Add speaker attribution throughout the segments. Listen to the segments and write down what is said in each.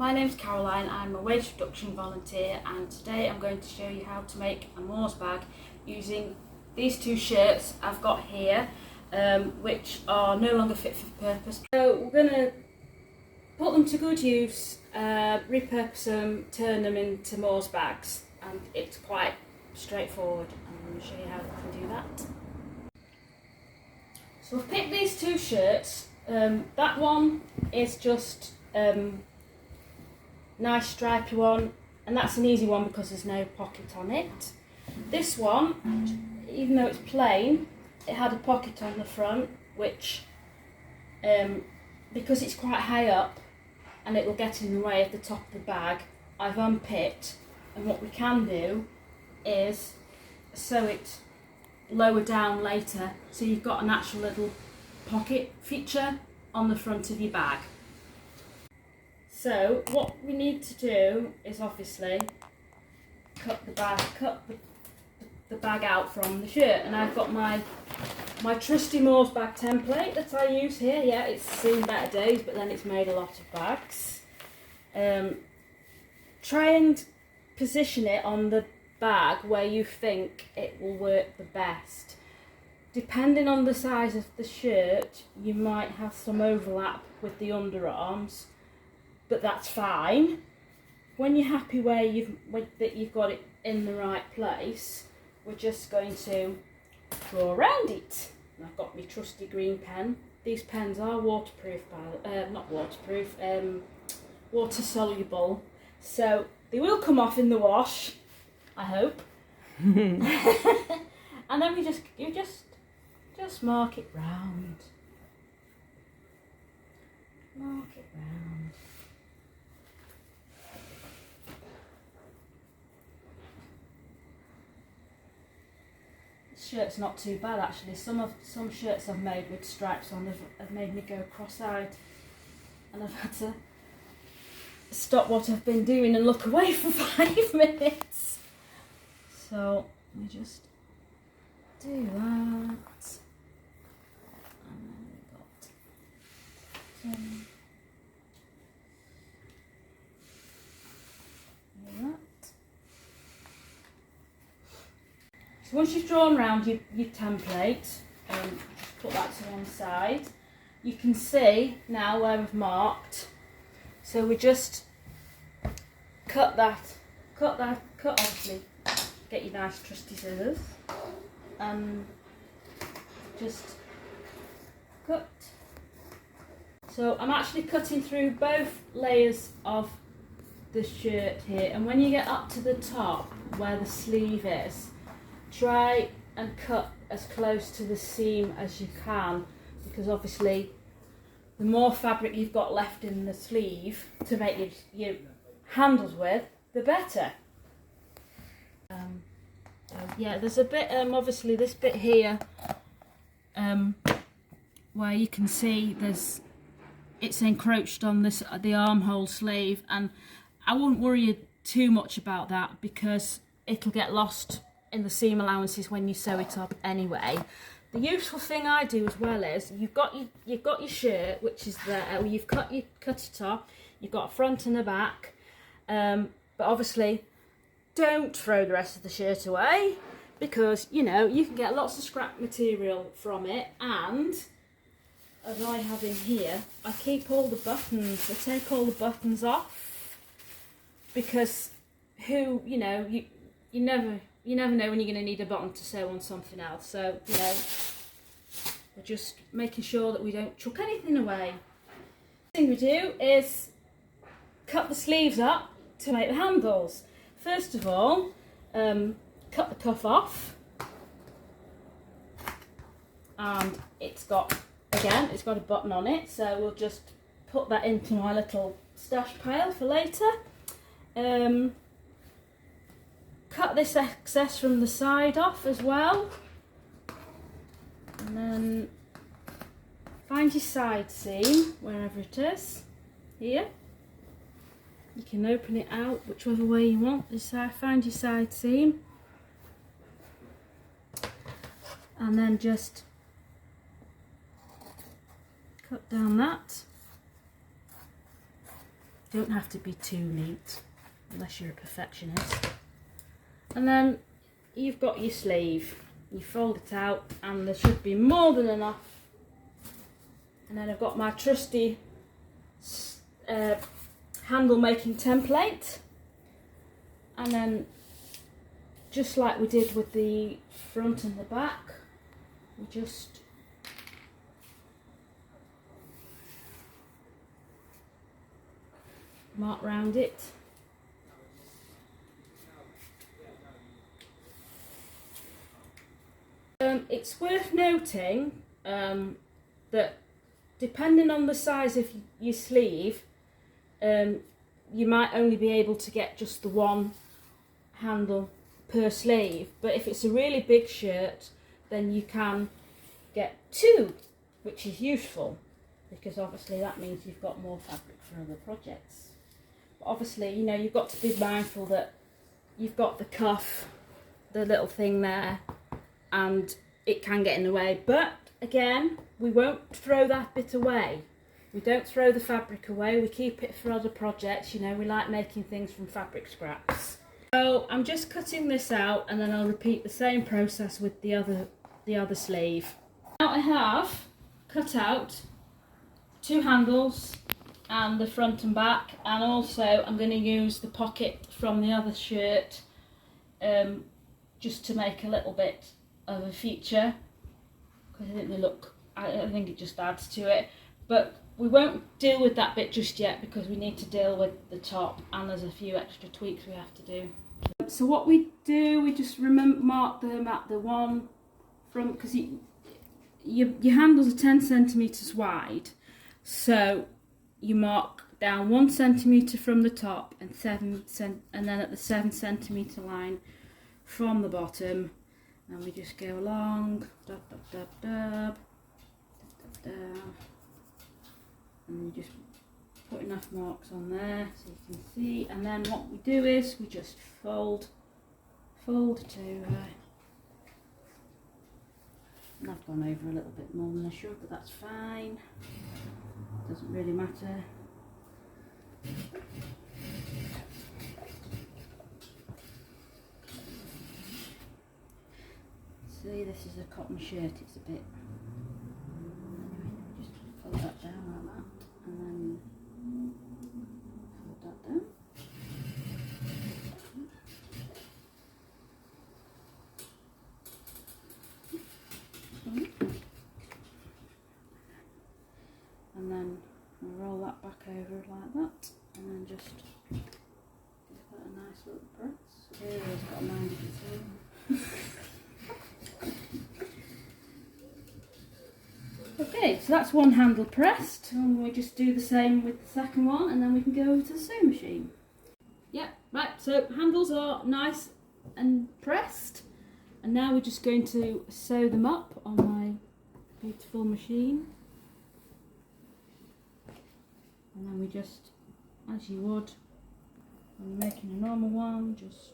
Speaker 1: My name's Caroline, I'm a wage reduction volunteer, and today I'm going to show you how to make a Morsbag using these two shirts I've got here, which are no longer fit for purpose. So we're going to put them to good use, repurpose them, turn them into Morsbags, and it's quite straightforward. I'm going to show you how you can do that. So I've picked these two shirts. That one is just nice stripy one, and that's an easy one because there's no pocket on it. This one, even though it's plain, it had a pocket on the front, which because it's quite high up and it will get in the way of the top of the bag, I've unpicked, and what we can do is sew it lower down later, so you've got an actual little pocket feature on the front of your bag. So what we need to do is obviously cut the bag out from the shirt, and I've got my trusty Morsbag template that I use here. Yeah, it's seen better days, but then it's made a lot of bags. Try and position it on the bag where you think it will work the best. Depending on the size of the shirt, you might have some overlap with the underarms, but that's fine. When you're happy that you've got it in the right place, we're just going to draw around it. And I've got my trusty green pen. These pens are waterproof, not waterproof, water soluble, so they will come off in the wash, I hope. And then you just mark it round. Mark it round. This shirt's not too bad actually. Some shirts I've made with stripes on have made me go cross-eyed, and I've had to stop what I've been doing and look away for 5 minutes. So let me just do that. And then we've got that. So once you've drawn around your template, just put that to one side. You can see now where I've marked. So we just cut obviously, get your nice trusty scissors, and just cut. So I'm actually cutting through both layers of the shirt here, and when you get up to the top where the sleeve is, try and cut as close to the seam as you can, because obviously the more fabric you've got left in the sleeve to make your handles with, the better. Yeah, there's a bit, obviously this bit here, where you can see it's encroached on the armhole sleeve, and I wouldn't worry too much about that because it'll get lost in the seam allowances when you sew it up anyway. The useful thing I do as well is you've got your shirt, which is there. You've cut it off. You've got a front and a back, but obviously don't throw the rest of the shirt away, because you can get lots of scrap material from it. And as I have in here, I keep all the buttons. I take all the buttons off, because you never know when you're going to need a button to sew on something else. So, we're just making sure that we don't chuck anything away. The thing we do is cut the sleeves up to make the handles. First of all, cut the cuff off. And it's got a button on it, so we'll just put that into my little stash pile for later. Cut this excess from the side off as well, and then find your side seam wherever it is. Here you can open it out whichever way you want. Find your side seam, and then just cut down that. don't have to be too neat unless you're a perfectionist. And then you've got your sleeve. You fold it out and there should be more than enough. And then I've got my trusty handle making template. And then just like we did with the front and the back, we just mark round it. It's worth noting that depending on the size of your sleeve, you might only be able to get just the one handle per sleeve, but if it's a really big shirt then you can get two, which is useful because obviously that means you've got more fabric for other projects. But obviously, you know, you've got to be mindful that you've got the cuff, the little thing there, and it can get in the way. But again, we won't throw that bit away. We don't throw the fabric away, we keep it for other projects. You know, we like making things from fabric scraps. So I'm just cutting this out and then I'll repeat the same process with the other sleeve. Now I have cut out two handles and the front and back, and also I'm going to use the pocket from the other shirt just to make a little bit of a feature, because I think they look, I think it just adds to it. But we won't deal with that bit just yet because we need to deal with the top and there's a few extra tweaks we have to do. So what we do, we just mark them at the one from, because your handles are 10 centimetres wide, so you mark down 1 centimetre from the top and and then at the 7 centimetre line from the bottom, and we just go along, dab, dab, dab, dab, dab, dab, dab, and we just put enough marks on there so you can see. And then what we do is we just fold to and I've gone over a little bit more than I should, but that's fine, doesn't really matter. See, this is a cotton shirt, it's a bit, anyway, just fold that down like that and then fold that down. And then we'll roll that back over like that, and then just give that a nice little press. It's got a mind of its own. Okay, so that's one handle pressed, and we just do the same with the second one, and then we can go over to the sewing machine. Yeah, right, so handles are nice and pressed, and now we're just going to sew them up on my beautiful machine. And then we just, as you would when you're making a normal one, just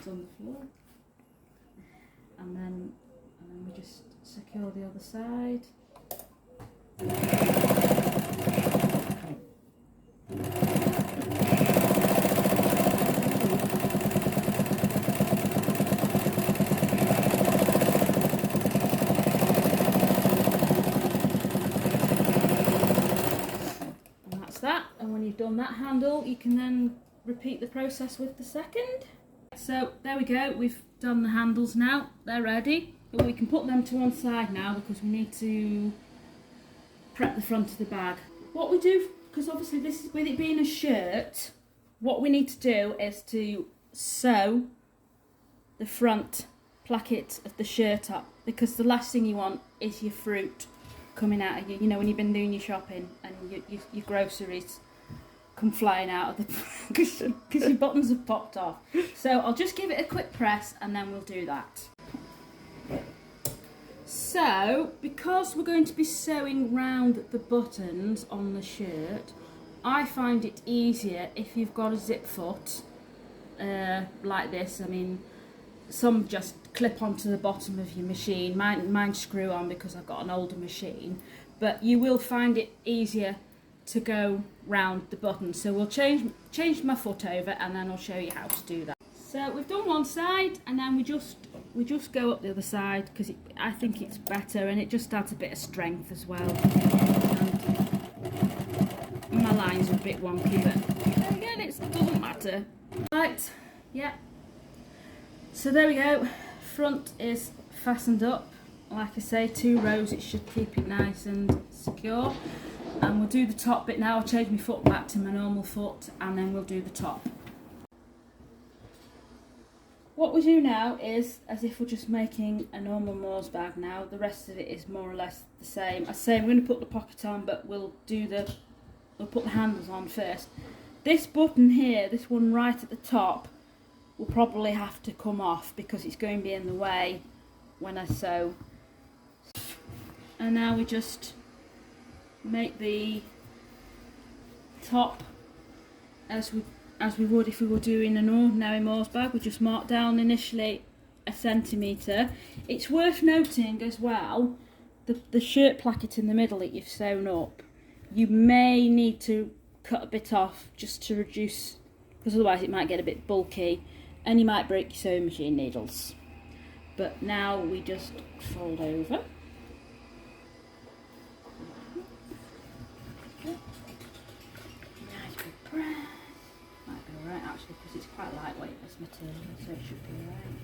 Speaker 1: on the floor, and then we just secure the other side. And that's that, and when you've done that handle you can then repeat the process with the second. So there we go, we've done the handles now, they're ready, but we can put them to one side now because we need to prep the front of the bag. What we do, because obviously this is, with it being a shirt, what we need to do is to sew the front placket of the shirt up, because the last thing you want is your fruit coming out of you know, when you've been doing your shopping and your groceries come flying out of the because your buttons have popped off. So I'll just give it a quick press and then we'll do that. So, because we're going to be sewing round the buttons on the shirt, I find it easier if you've got a zip foot like this. I mean, some just clip onto the bottom of your machine. Mine screw on because I've got an older machine. But you will find it easier to go round the button. So we'll change my foot over, and then I'll show you how to do that. So we've done one side, and then we just go up the other side because I think it's better, and it just adds a bit of strength as well. And my lines are a bit wonky, but again, it doesn't matter. Right, yeah. So there we go. Front is fastened up. Like I say, 2 rows. It should keep it nice and secure. And we'll do the top bit now. I'll change my foot back to my normal foot, and then we'll do the top. What we do now is as if we're just making a normal Morsbag now. The rest of it is more or less the same. I say I'm going to put the pocket on, but we'll put the handles on first. This button here, this one right at the top, will probably have to come off because it's going to be in the way when I sew. And now we just make the top as we would if we were doing an ordinary Morsbag. We just mark down initially 1 centimetre. It's worth noting as well, the shirt placket in the middle that you've sewn up, you may need to cut a bit off just to reduce, because otherwise it might get a bit bulky and you might break your sewing machine needles. But now we just fold over. Nice big press. Might be alright actually, because it's quite lightweight, this material, so it should be alright.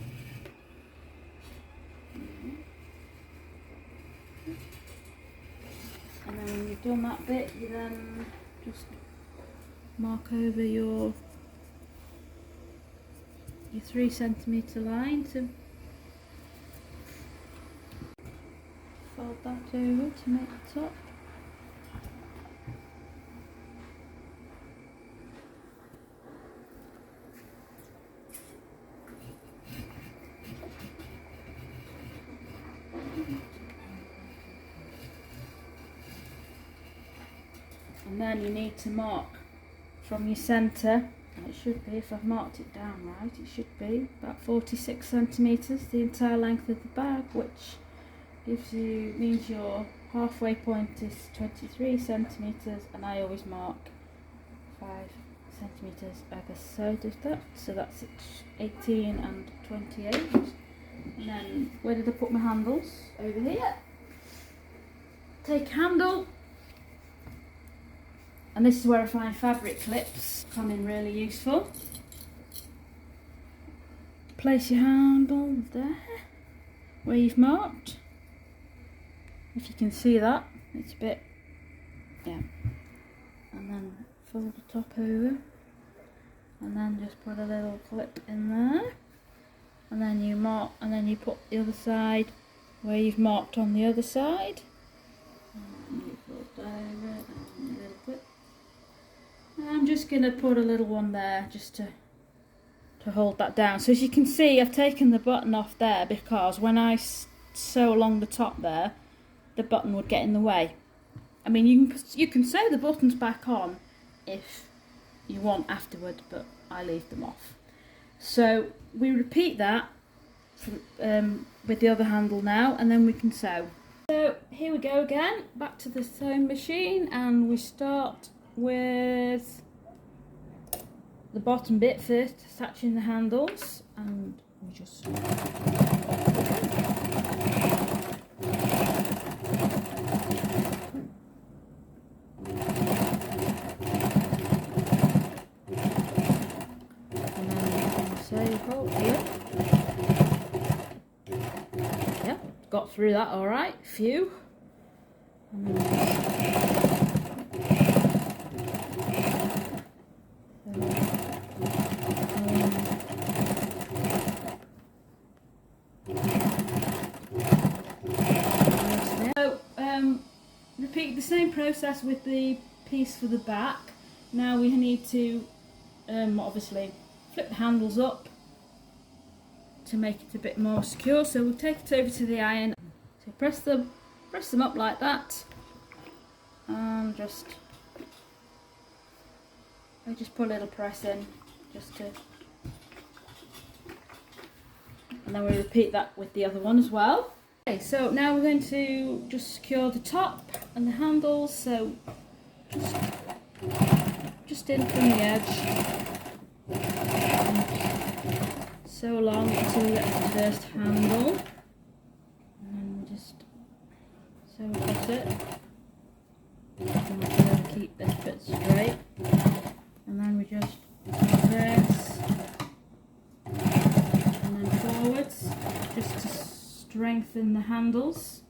Speaker 1: And then when you've done that bit, you then just mark over your 3 centimetre line to fold that over to make the top. And then you need to mark from your centre, and it should be, if I've marked it down right, it should be about 46 centimetres, the entire length of the bag, which means your halfway point is 23 centimetres, and I always mark 5 centimetres either side of that, so that's 18 and 28. And then where did I put my handles? Over here. Take a handle. And this is where I find fabric clips come in really useful. Place your handle there, where you've marked. If you can see that, it's a bit, yeah. And then fold the top over, and then just put a little clip in there. And then you mark, and then you put the other side where you've marked on the other side. And you fold over and a little clip. I'm just going to put a little one there just to hold that down. So as you can see, I've taken the button off there because when I sew along the top there, the button would get in the way. I mean, you can sew the buttons back on if you want afterward, but I leave them off. So we repeat that with the other handle now, and then we can sew. So here we go again, back to the sewing machine, and we start with the bottom bit first, attaching the handles, and we just and then say hold here. Yeah, got through that all right. Phew. Repeat the same process with the piece for the back. Now we need to obviously flip the handles up to make it a bit more secure, so we'll take it over to the iron. So press them up like that, and I just put a little press in, and then we repeat that with the other one as well. Okay, so now we're going to just secure the top and the handles. So just in from the edge, so along until we get the first handle, and then we just sew across it. And we're going to keep this bit straight, and then we just do this, and then forwards, just to strengthen the handles.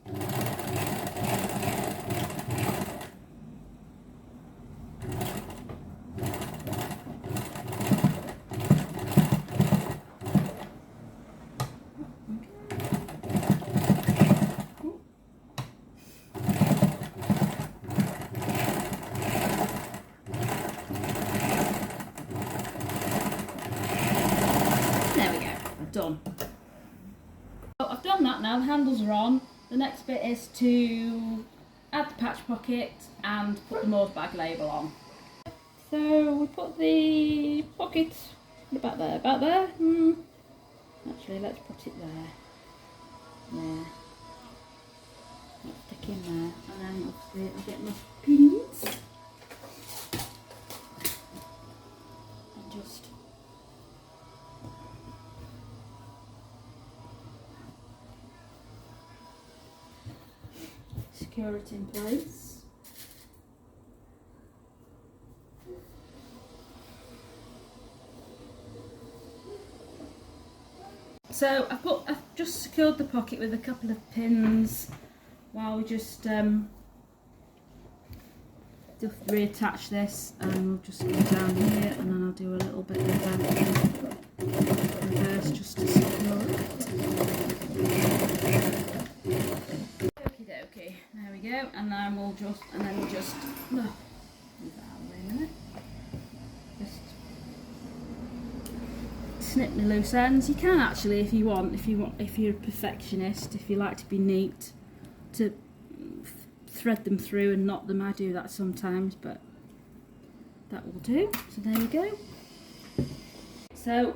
Speaker 1: Done. So I've done that now, the handles are on. The next bit is to add the patch pocket and put the Morsbag label on. So we put the pocket about there. Actually, let's put it there. There. Let's stick in there, and then obviously I'll get my pins and just secure it in place. So I've just secured the pocket with a couple of pins while we just reattach this, and we'll just go down here, and then I'll do a little bit of reverse just to secure it. Okie dokie, there we go, and then we'll just move that out of the way a minute. Just snip the loose ends. You can actually, if you're a perfectionist, if you like to be neat, to thread them through and knot them. I do that sometimes, but that will do. So there we go. So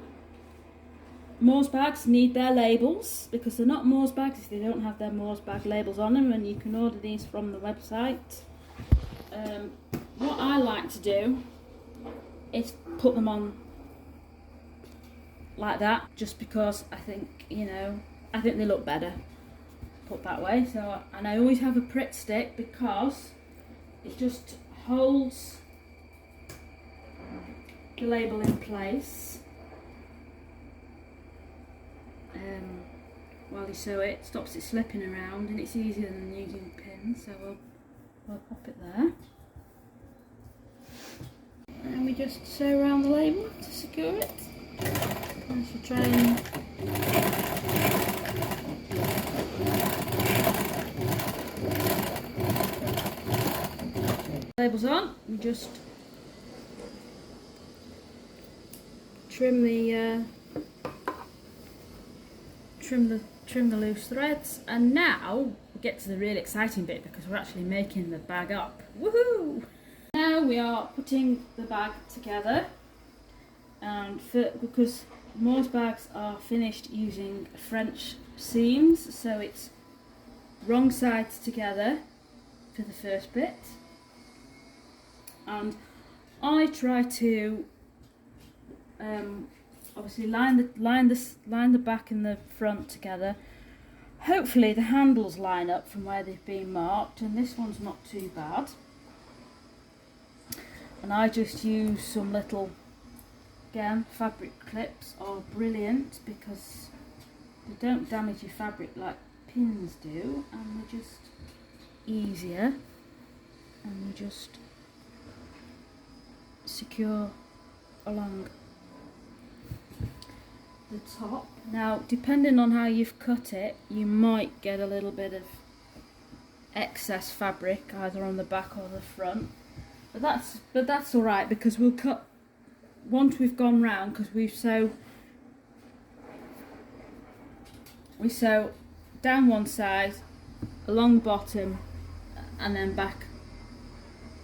Speaker 1: Morsbags need their labels, because they're not Morsbags if they don't have their Morsbag labels on them, and you can order these from the website. What I like to do is put them on like that, just because I think, I think they look better put that way. So, and I always have a Pritt stick because it just holds the label in place while you sew it. Stops it slipping around, and it's easier than using pins. So we'll pop it there, and we just sew around the label to secure it. And so try and labels on. We just trim the loose threads, and now we get to the really exciting bit, because we're actually making the bag up. Woohoo! Now we are putting the bag together, and because Morsbags are finished using French seams, so it's wrong sides together for the first bit, and I try to obviously line the back and the front together. Hopefully the handles line up from where they've been marked, and this one's not too bad. And I just use some little, again, fabric clips are brilliant because they don't damage your fabric like pins do, and they're just easier, and we just secure along the top. Now, depending on how you've cut it, you might get a little bit of excess fabric either on the back or the front, but that's all right, because we'll cut once we've gone round, because we sew down one side along the bottom and then back.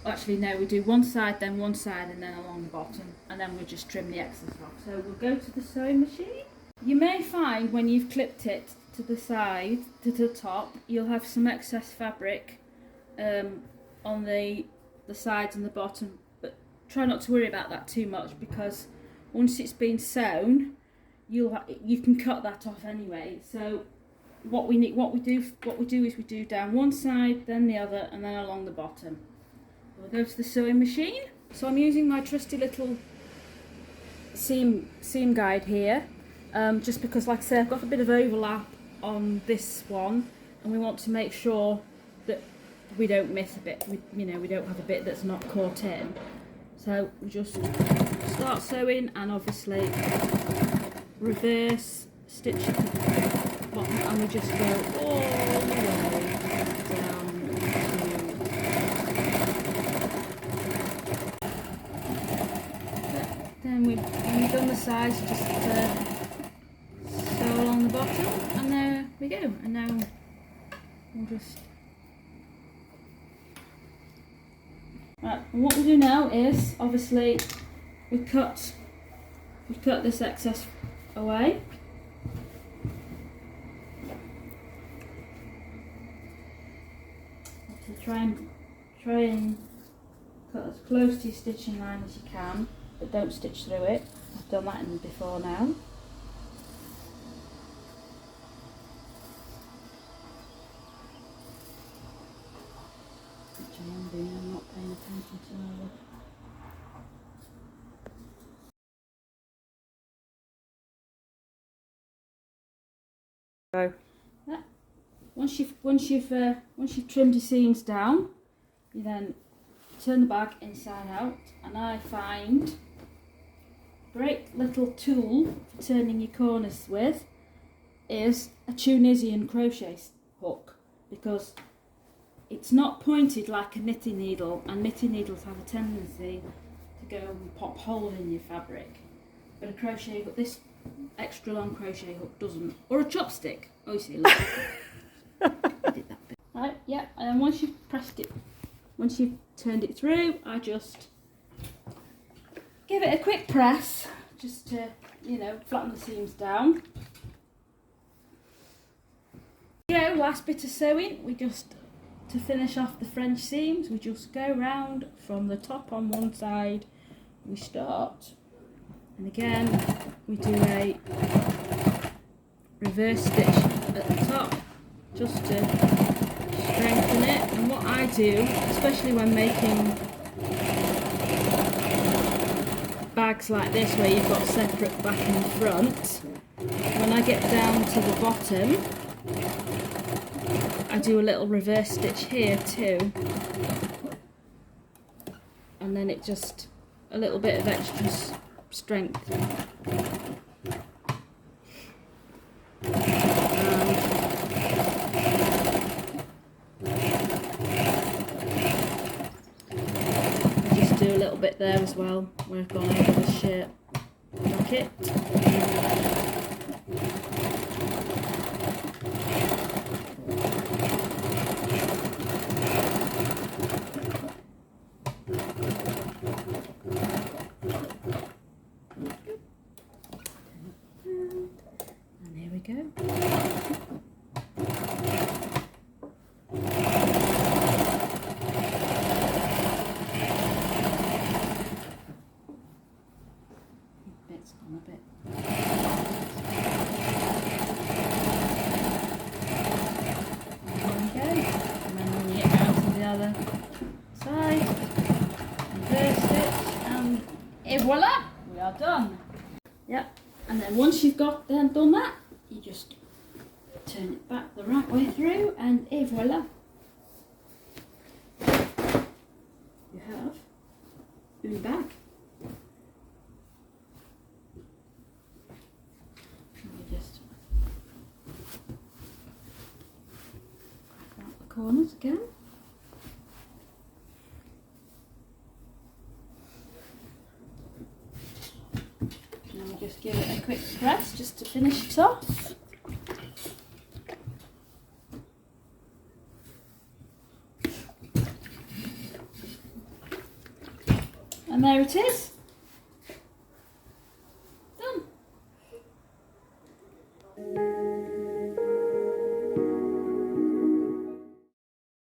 Speaker 1: Actually no, we do one side then one side and then along the bottom, and then we'll just trim the excess off. So we'll go to the sewing machine. You may find when you've clipped it to the side, to the top, you'll have some excess fabric on the sides and the bottom, but try not to worry about that too much, because once it's been sewn, you can cut that off anyway. So what we do is we do down one side, then the other, and then along the bottom. We'll go to the sewing machine. So I'm using my trusty little seam guide here, just because, like I said, I've got a bit of overlap on this one, and we want to make sure that we don't miss a bit. We don't have a bit that's not caught in. So we just start sewing, and obviously reverse stitch at the bottom, and we just go all the way down to. Then when we've done the sides, just sew along the bottom, and there we go. And now we'll just. Right, and what we'll do now is, obviously, we cut this excess away. So try and cut as close to your stitching line as you can, but don't stitch through it. I've done that before now. Which I am doing, I'm not paying attention to all the. So once you've trimmed your seams down, you then turn the bag inside out, and I find a great little tool for turning your corners with is a Tunisian crochet hook, because it's not pointed like a knitting needle, and knitting needles have a tendency to go and pop holes in your fabric, but a crochet hook, this extra long crochet hook, doesn't. Or a chopstick. Oh, you see, look. I did that bit. Right, yeah, and then once you've pressed it, once you've turned it through, I just give it a quick press, just to, flatten the seams down. Yeah, last bit of sewing, to finish off the French seams, we just go round from the top on one side, we start, and again, we do a reverse stitch at the top, just to strengthen it. And what I do, especially when making bags like this where you've got separate back and front, when I get down to the bottom, I do a little reverse stitch here too, and then it just a little bit of extra strength. Just do a little bit there as well, where I've gone over the shirt pocket. And there we go. Bit's gone a bit. There we go. And then when you get round to the other side, reverse stitch, and voila, we are done. Yep. And then once you've done that, you just turn it back the right way through, and voila, you have une bag. Let me just grab out the corners again. Just give it a quick press just to finish it off. And there it is.